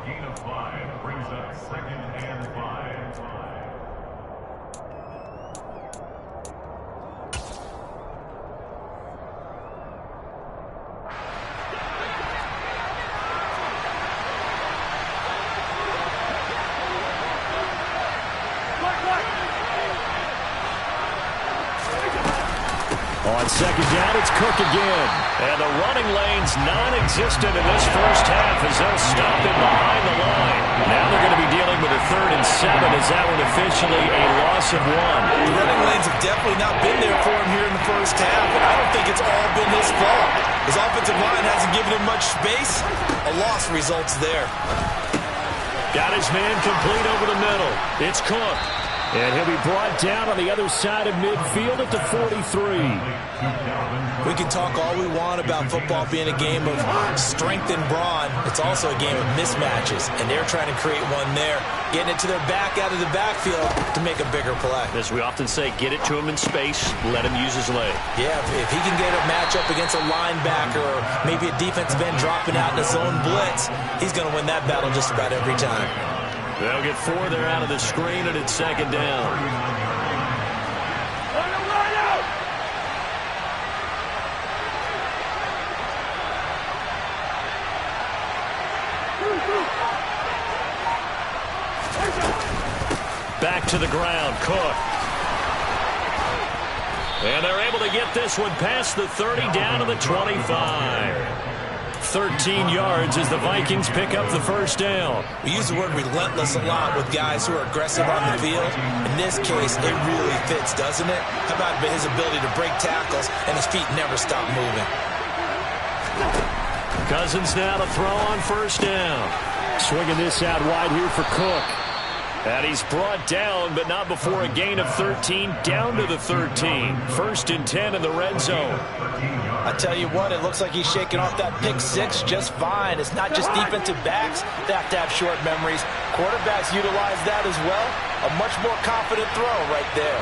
gain of 5 brings up 2nd and 5. On 2nd down, it's Cook again. And the running lane's non-existent in this first half as they'll stop him behind the line. Now they're going to be dealing with a 3rd and 7 as that one officially a loss of 1. The running lanes have definitely not been there for him here in the first half, and I don't think it's all been his fault. His offensive line hasn't given him much space. A loss results there. Got his man complete over the middle. It's Cook. And he'll be brought down on the other side of midfield at the 43. We can talk all we want about football being a game of strength and brawn. It's also a game of mismatches, and they're trying to create one there, getting it to their back out of the backfield to make a bigger play. As we often say, get it to him in space, let him use his leg. Yeah, if he can get a matchup against a linebacker or maybe a defensive end dropping out in a zone blitz, he's going to win that battle just about every time. They'll get 4 there out of the screen, and it's 2nd down. Back to the ground, Cook. And they're able to get this one past the 30 down to the 25. 13 yards as the Vikings pick up the first down. We use the word relentless a lot with guys who are aggressive on the field. In this case, it really fits, doesn't it? How about his ability to break tackles and his feet never stop moving? Cousins now to throw on first down. Swinging this out wide here for Cook. And he's brought down, but not before a gain of 13, down to the 13. 1st and 10 in the red zone. I tell you what, it looks like he's shaking off that pick 6 just fine. It's not just defensive backs that have to have short memories. Quarterbacks utilize that as well. A much more confident throw right there.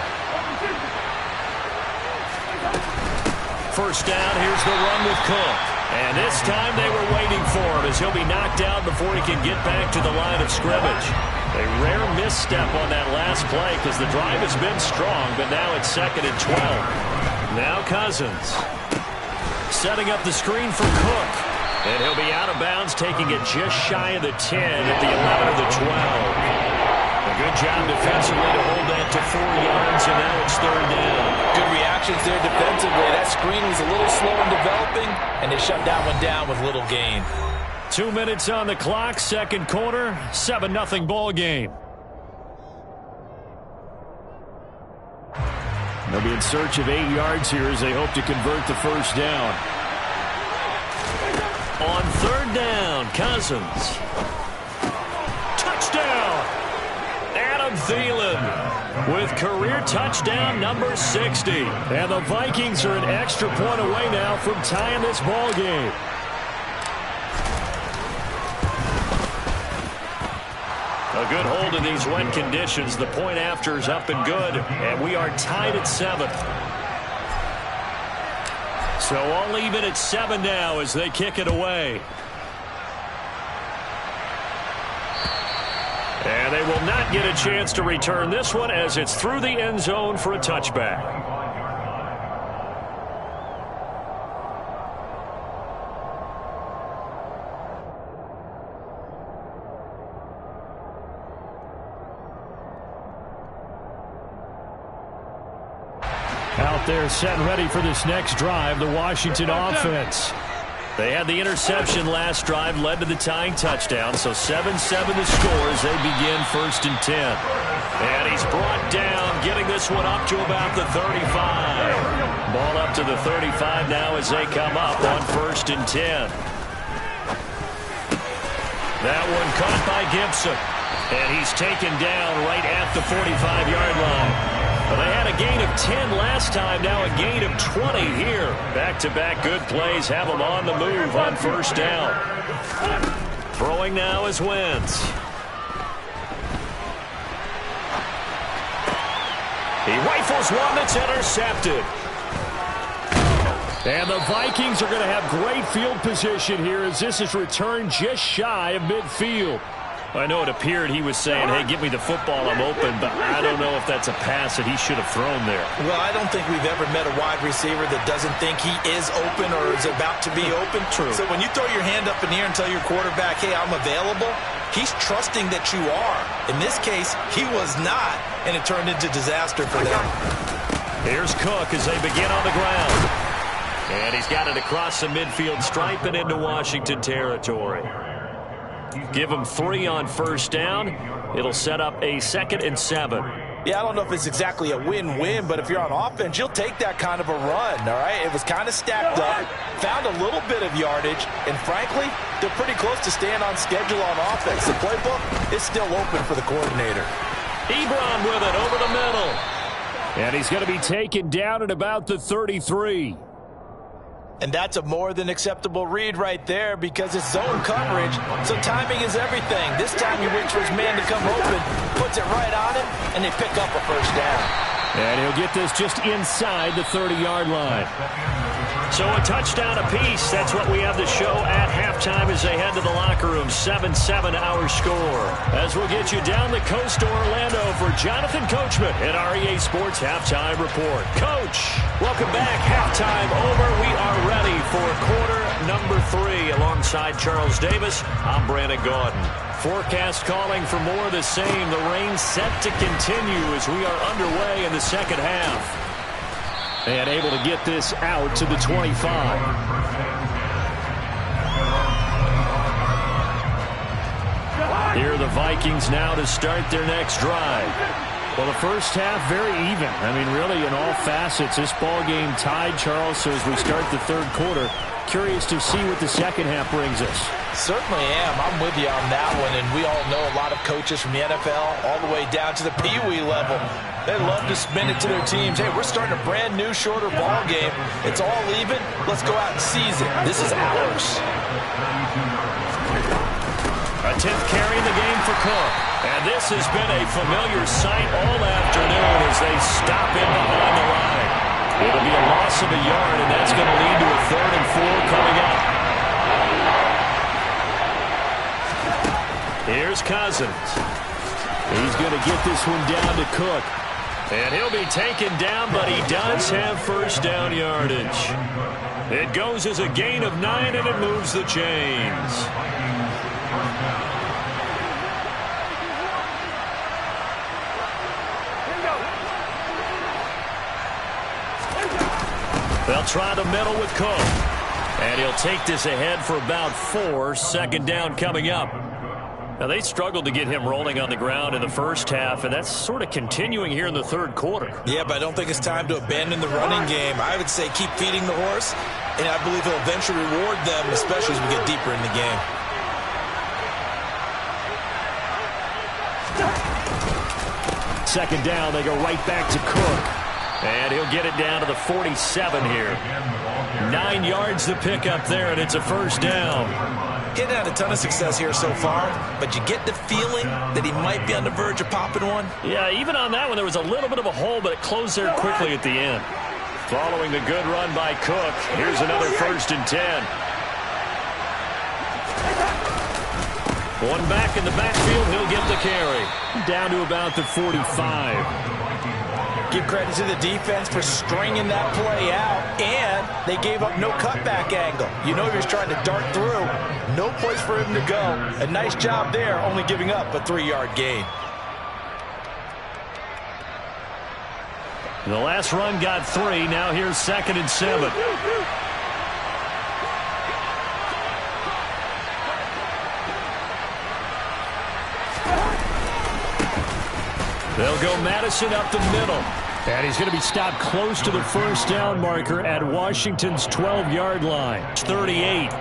First down, here's the run with Cook. And this time they were waiting for him as he'll be knocked out before he can get back to the line of scrimmage. A rare misstep on that last play because the drive has been strong, but now it's 2nd and 12. Now Cousins. Setting up the screen for Cook. And he'll be out of bounds, taking it just shy of the 10 at the 11 of the 12. A good job defensively to hold that to 4 yards, and now it's 3rd down. Good reactions there defensively. That screen was a little slow in developing, and they shut that one down with little gain. 2 minutes on the clock, 2nd quarter, 7-0 ball game. They'll be in search of 8 yards here as they hope to convert the first down. On 3rd down, Cousins. Touchdown! Adam Thielen with career touchdown number 60. And the Vikings are an extra point away now from tying this ball game. A good hold in these wet conditions. The point after is up and good, and we are tied at 7. So all even at 7 now as they kick it away. And they will not get a chance to return this one as it's through the end zone for a touchback. Out there set ready for this next drive, the Washington offense. They had the interception last drive, led to the tying touchdown, so 7-7 the score as they begin 1st and 10. And he's brought down, getting this one up to about the 35. Ball up to the 35 now as they come up on 1st and 10. That one caught by Gibson. And he's taken down right at the 45-yard line. Well, they had a gain of 10 last time, now a gain of 20 here. Back-to-back good plays have them on the move on 1st down. Throwing now is Wentz. He rifles one that's intercepted. And the Vikings are going to have great field position here as this is returned just shy of midfield. I know it appeared he was saying, hey, give me the football, I'm open, but I don't know if that's a pass that he should have thrown there. Well, I don't think we've ever met a wide receiver that doesn't think he is open or is about to be open. True. So when you throw your hand up in the air and tell your quarterback, hey, I'm available, he's trusting that you are. In this case, he was not, and it turned into disaster for them. Here's Cook as they begin on the ground. And he's got it across the midfield stripe and into Washington territory. Give him 3 on first down. It'll set up a 2nd and 7. Yeah, I don't know if it's exactly a win-win, but if you're on offense, you'll take that kind of a run, all right? It was kind of stacked up, found a little bit of yardage, and frankly, they're pretty close to staying on schedule on offense. The playbook is still open for the coordinator. Ebron with it over the middle. And he's going to be taken down at about the 33. And that's a more than acceptable read right there because it's zone coverage, so timing is everything. This time he waits for his man to come open, puts it right on him, and they pick up a first down. And he'll get this just inside the 30-yard line. So a touchdown apiece. That's what we have to show at halftime as they head to the locker room. 7-7 our score. As we'll get you down the coast to Orlando for Jonathan Coachman at REA Sports Halftime Report. Coach, welcome back. Halftime over. We are ready for quarter number 3. Alongside Charles Davis, I'm Brandon Gaudin. Forecast calling for more of the same. The rain set to continue as we are underway in the second half. And able to get this out to the 25. Here are the Vikings now to start their next drive. Well, the first half, very even. I mean, really, in all facets, this ball game tied, Charles. So as we start the third quarter, curious to see what the second half brings us. Certainly am. I'm with you on that one. And we all know a lot of coaches from the NFL all the way down to the Pee Wee level. They love to spin it to their teams. Hey, we're starting a brand new, shorter ball game. It's all even. Let's go out and seize it. This is ours. A 10th carry in the game for Cook. And this has been a familiar sight all afternoon as they stop him behind the line. It'll be a loss of a yard, and that's going to lead to a 3rd and 4 coming up. Here's Cousins. He's going to get this one down to Cook. And he'll be taken down, but he does have first down yardage. It goes as a gain of 9, and it moves the chains. They'll try the middle with Cook. And he'll take this ahead for about 4. 2nd down coming up. Now, they struggled to get him rolling on the ground in the first half, and that's sort of continuing here in the third quarter. Yeah, but I don't think it's time to abandon the running game. I would say keep feeding the horse, and I believe he'll eventually reward them, especially as we get deeper in the game. Second down, they go right back to Cook. And he'll get it down to the 47 here. 9 yards to pick up there, and it's a first down. He's had a ton of success here so far, but you get the feeling that he might be on the verge of popping one. Yeah, even on that one, there was a little bit of a hole, but it closed there quickly at the end. Following the good run by Cook, here's another 1st and 10. One back in the backfield, he'll get the carry. Down to about the 45. Give credit to the defense for stringing that play out, and they gave up no cutback angle. You know he was trying to dart through. No place for him to go. A nice job there, only giving up a 3-yard gain. The last run got 3. Now here's 2nd and 7. They'll go Madison up the middle. And he's going to be stopped close to the first down marker at Washington's 12-yard line. 38.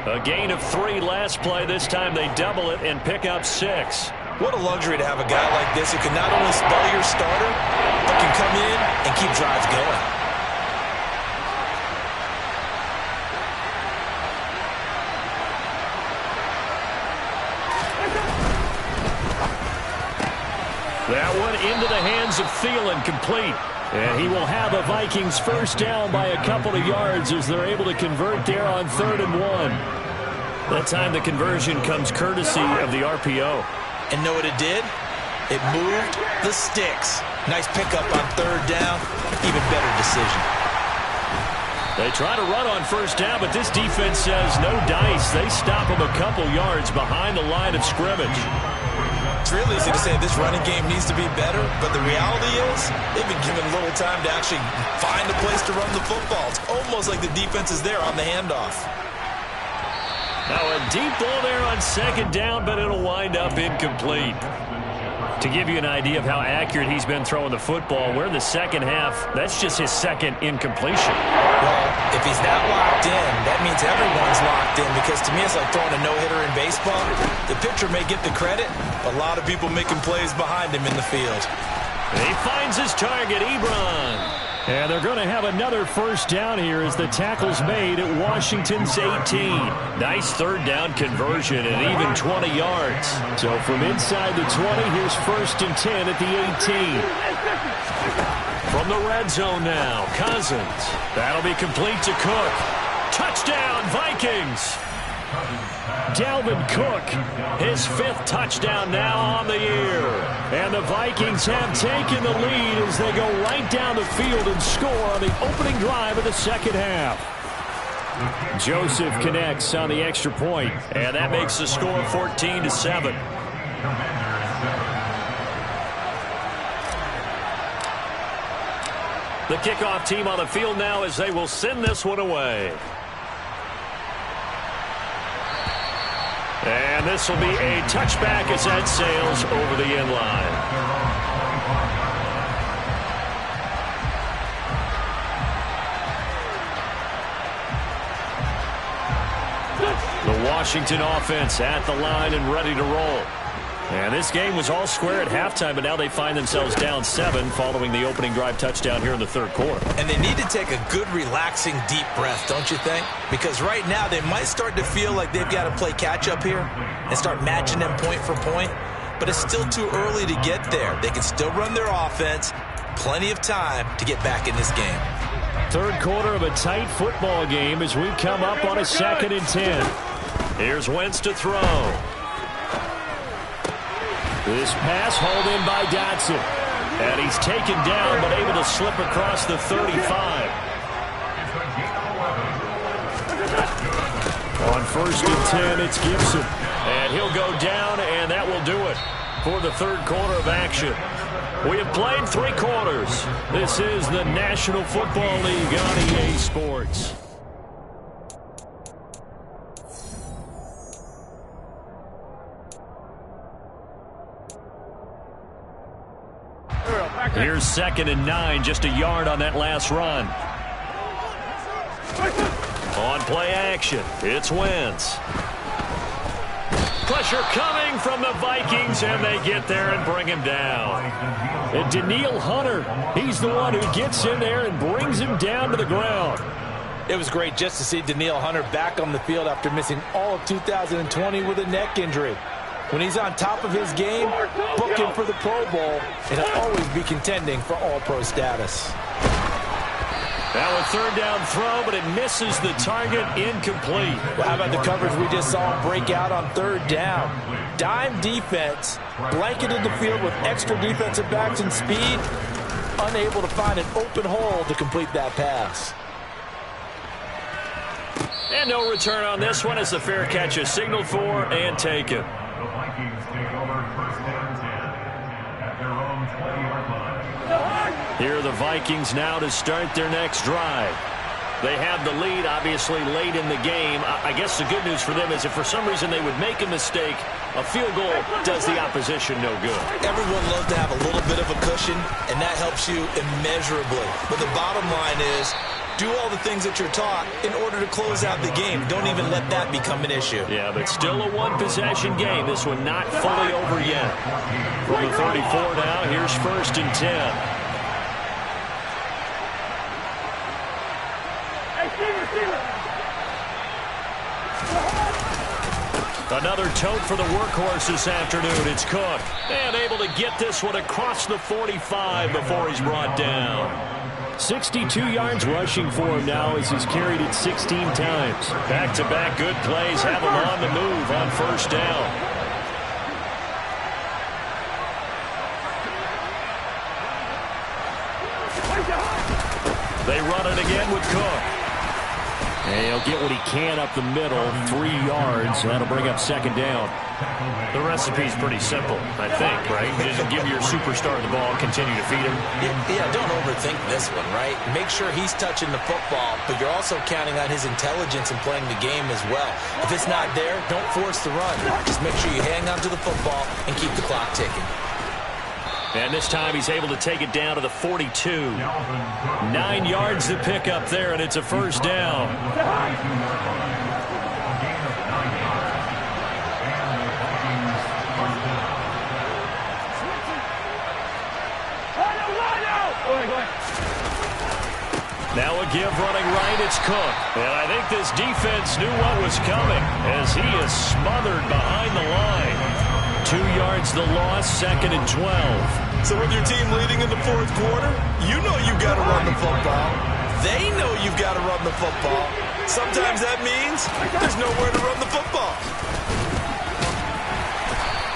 A gain of 3 last play. This time they double it and pick up 6. What a luxury to have a guy like this who can not only spell your starter, but can come in and keep drives going. That one into the hands of Thielen, complete. And he will have a Vikings first down by a couple of yards as they're able to convert there on 3rd and 1. That time the conversion comes courtesy of the RPO. And know what it did? It moved the sticks. Nice pickup on 3rd down. Even better decision. They try to run on first down, but this defense says no dice. They stop them a couple yards behind the line of scrimmage. It's real easy to say this running game needs to be better, but the reality is they've been given little time to actually find a place to run the football. It's almost like the defense is there on the handoff. Now a deep ball there on 2nd down, but it'll wind up incomplete. To give you an idea of how accurate he's been throwing the football, we're in the second half. That's just his 2nd incompletion. Well, if he's that locked in, that means everyone's locked in, because to me it's like throwing a no-hitter in baseball. The pitcher may get the credit, but a lot of people making plays behind him in the field. And he finds his target, Ebron. And they're going to have another first down here as the tackle's made at Washington's 18. Nice 3rd down conversion and even 20 yards. So from inside the 20, here's 1st and 10 at the 18. From the red zone now, Cousins. That'll be complete to Cook. Touchdown, Vikings! Dalvin Cook, his 5th touchdown now on the year. And the Vikings have taken the lead as they go right down the field and score on the opening drive of the second half. Joseph connects on the extra point, and that makes the score 14-7. The kickoff team on the field now as they will send this one away. And this will be a touchback as that sails over the end line. The Washington offense at the line and ready to roll. And this game was all square at halftime, but now they find themselves down 7 following the opening drive touchdown here in the 3rd quarter. And they need to take a good, relaxing, deep breath, don't you think? Because right now they might start to feel like they've got to play catch-up here and start matching them point for point. But it's still too early to get there. They can still run their offense. Plenty of time to get back in this game. 3rd quarter of a tight football game as we come up on a 2nd and 10. Here's Wentz to throw. This pass hauled in by Dotson. And he's taken down but able to slip across the 35. On 1st and 10, it's Gibson. And he'll go down, and that will do it for the 3rd quarter of action. We have played 3 quarters. This is the National Football League on EA Sports. Here's 2nd and 9, just a yard on that last run. On play action, it's Wentz. Pressure coming from the Vikings, and they get there and bring him down. And Danielle Hunter, he's the one who gets in there and brings him down to the ground. It was great just to see Danielle Hunter back on the field after missing all of 2020 with a neck injury. When he's on top of his game, book him for the Pro Bowl, and he'll always be contending for All-Pro status. Now a 3rd down throw, but it misses the target, incomplete. Well, how about the coverage we just saw him break out on 3rd down? Dime defense, blanketed the field with extra defensive backs and speed, unable to find an open hole to complete that pass. And no return on this one as the fair catch is signaled for and taken. The Vikings take over 1st and 10 at their own 20-yard line. Here are the Vikings now to start their next drive. They have the lead, obviously, late in the game. I guess the good news for them is if for some reason they would make a mistake, a field goal does the opposition no good. Everyone loves to have a little bit of a cushion, and that helps you immeasurably. But the bottom line is, do all the things that you're taught in order to close out the game. Don't even let that become an issue. Yeah, but still a one-possession game. This one not fully over yet. From the 34 now, here's 1st and 10. Another tote for the workhorse this afternoon. It's Cook. And able to get this one across the 45 before he's brought down. 62 yards rushing for him now as he's carried it 16 times. Back-to-back good plays have him on the move on first down. They run it again with Cook. And he'll get what he can up the middle, 3 yards. That'll bring up second down. The recipe's pretty simple, I think, right? Just give your superstar the ball, continue to feed him. Yeah, don't overthink this one, right? Make sure he's touching the football, but you're also counting on his intelligence in playing the game as well. If it's not there, don't force the run. Just make sure you hang on to the football and keep the clock ticking. And this time he's able to take it down to the 42. 9 yards to pick up there, and it's a first down. Now a give running right, it's Cook. And I think this defense knew what was coming as he is smothered behind the line. 2 yards the loss, second and 12. So with your team leading in the fourth quarter, you know you've got to run the football. They know you've got to run the football. Sometimes that means there's nowhere to run the football.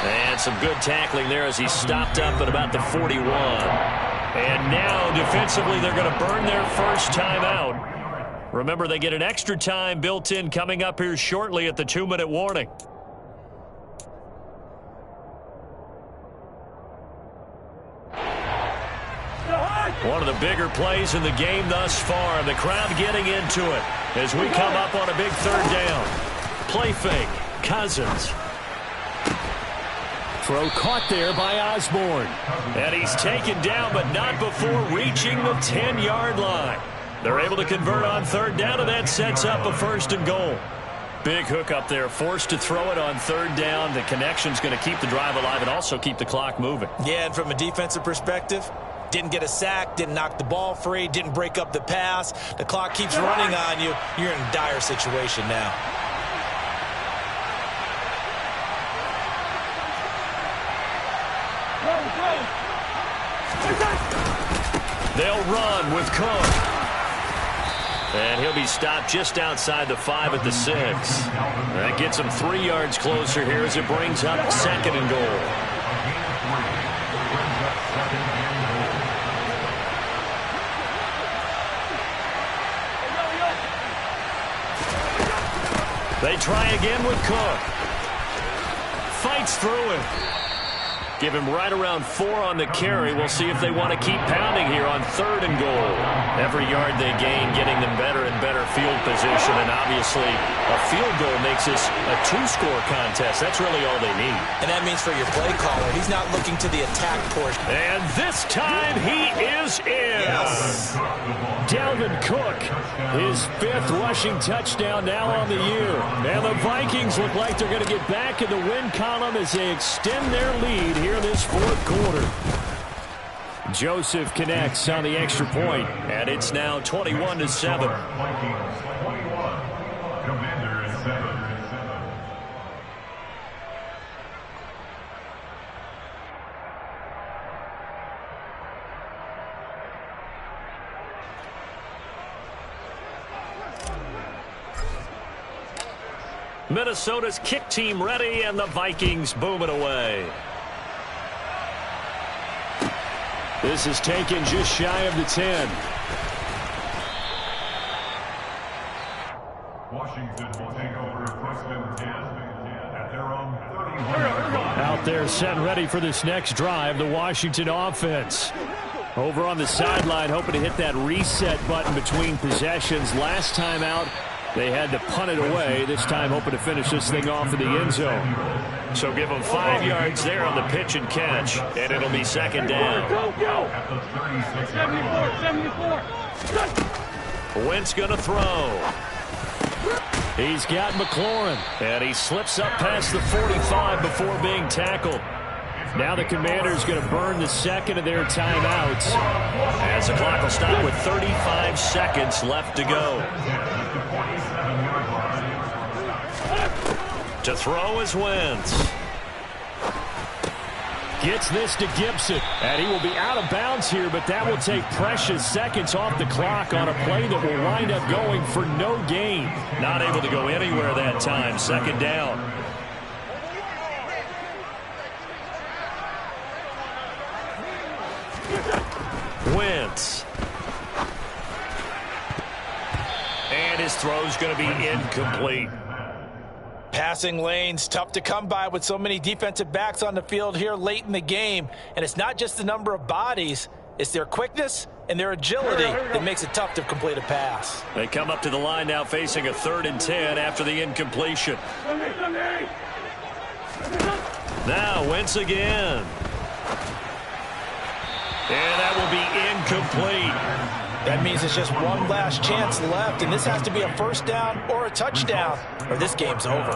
And some good tackling there as he stopped up at about the 41. And now defensively they're going to burn their first timeout. Remember, they get an extra time built in coming up here shortly at the 2-minute warning. One of the bigger plays in the game thus far. The crowd getting into it as we come up on a big third down. Play fake. Cousins. Throw caught there by Osborne. And he's taken down, but not before reaching the 10-yard line. They're able to convert on third down, and that sets up a first and goal. Big hook up there, forced to throw it on third down. The connection's going to keep the drive alive and also keep the clock moving. Yeah, and from a defensive perspective, didn't get a sack, didn't knock the ball free, didn't break up the pass. The clock keeps running on you. You're in a dire situation now. They'll run with Cook. And he'll be stopped just outside the 5 at the 6. That gets him 3 yards closer here as it brings up second and goal. They try again with Cook. Fights through him. Give him right around 4 on the carry. We'll see if they want to keep pounding here on third and goal. Every yard they gain, getting them better and better field position. And obviously, a field goal makes this a 2-score contest. That's really all they need. And that means for your play caller, he's not looking to the attack portion. And this time he is in. Yes. Dalvin Cook, his 5th rushing touchdown now on the year. And the Vikings look like they're going to get back in the win column as they extend their lead here in this fourth quarter. Joseph connects on the extra point, and it's now 21-7. Vikings 21, Commanders 7. Minnesota's kick team ready, and the Vikings booming away. This is taken just shy of the 10. Washington will take over first and 10 at their own 30. Out there set and ready for this next drive, the Washington offense. Over on the sideline, hoping to hit that reset button between possessions. Last time out, they had to punt it away. This time hoping to finish this thing off in the end zone. So give them 5 yards there on the pitch and catch, and it'll be second down. Wentz going to throw. He's got McLaurin. And he slips up past the 45 before being tackled. Now the Commanders going to burn the second of their timeouts. As the clock will stop with 35 seconds left to go. To throw is Wentz. Gets this to Gibson, and he will be out of bounds here, but that will take precious seconds off the clock on a play that will wind up going for no gain. Not able to go anywhere that time. Second down. Wentz. And his throw's going to be incomplete. Passing lanes, tough to come by with so many defensive backs on the field here late in the game. And it's not just the number of bodies, it's their quickness and their agility that makes it tough to complete a pass. They come up to the line now facing a 3rd and 10 after the incompletion. Now Wentz again. And that will be incomplete. That means it's just one last chance left, and this has to be a first down or a touchdown, or this game's over.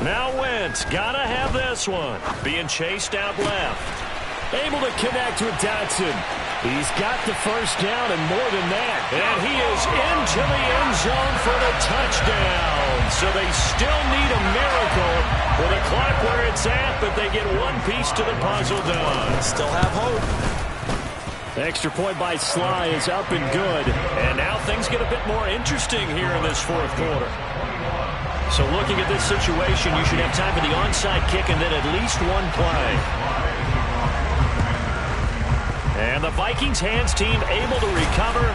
Now Wentz, gotta have this one. Being chased out left. Able to connect with Dotson. He's got the first down and more than that. And he is into the end zone for the touchdown. So they still need a miracle with a clock where it's at, but they get one piece to the puzzle done. Still have hope. Extra point by Sly is up and good. And now things get a bit more interesting here in this 4th quarter. So looking at this situation, you should have time for the onside kick and then at least one play. And the Vikings hands team able to recover,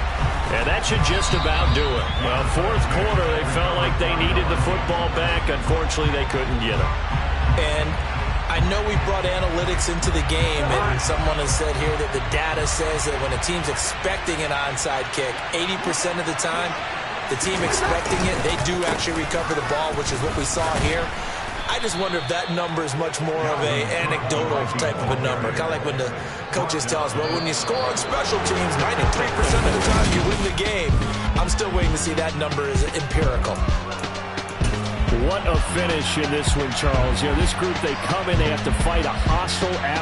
and that should just about do it. Well, 4th quarter, they felt like they needed the football back. Unfortunately, they couldn't get it. And I know we brought analytics into the game, and someone has said here that the data says that when a team's expecting an onside kick, 80% of the time, the team expecting it, they do actually recover the ball, which is what we saw here. I just wonder if that number is much more of a anecdotal type of a number. Kind of like when the coaches tell us, well, when you score on special teams, 93% of the time you win the game. I'm still waiting to see that number is empirical. What a finish in this one, Charles. You know, this group, they come in, they have to fight a hostile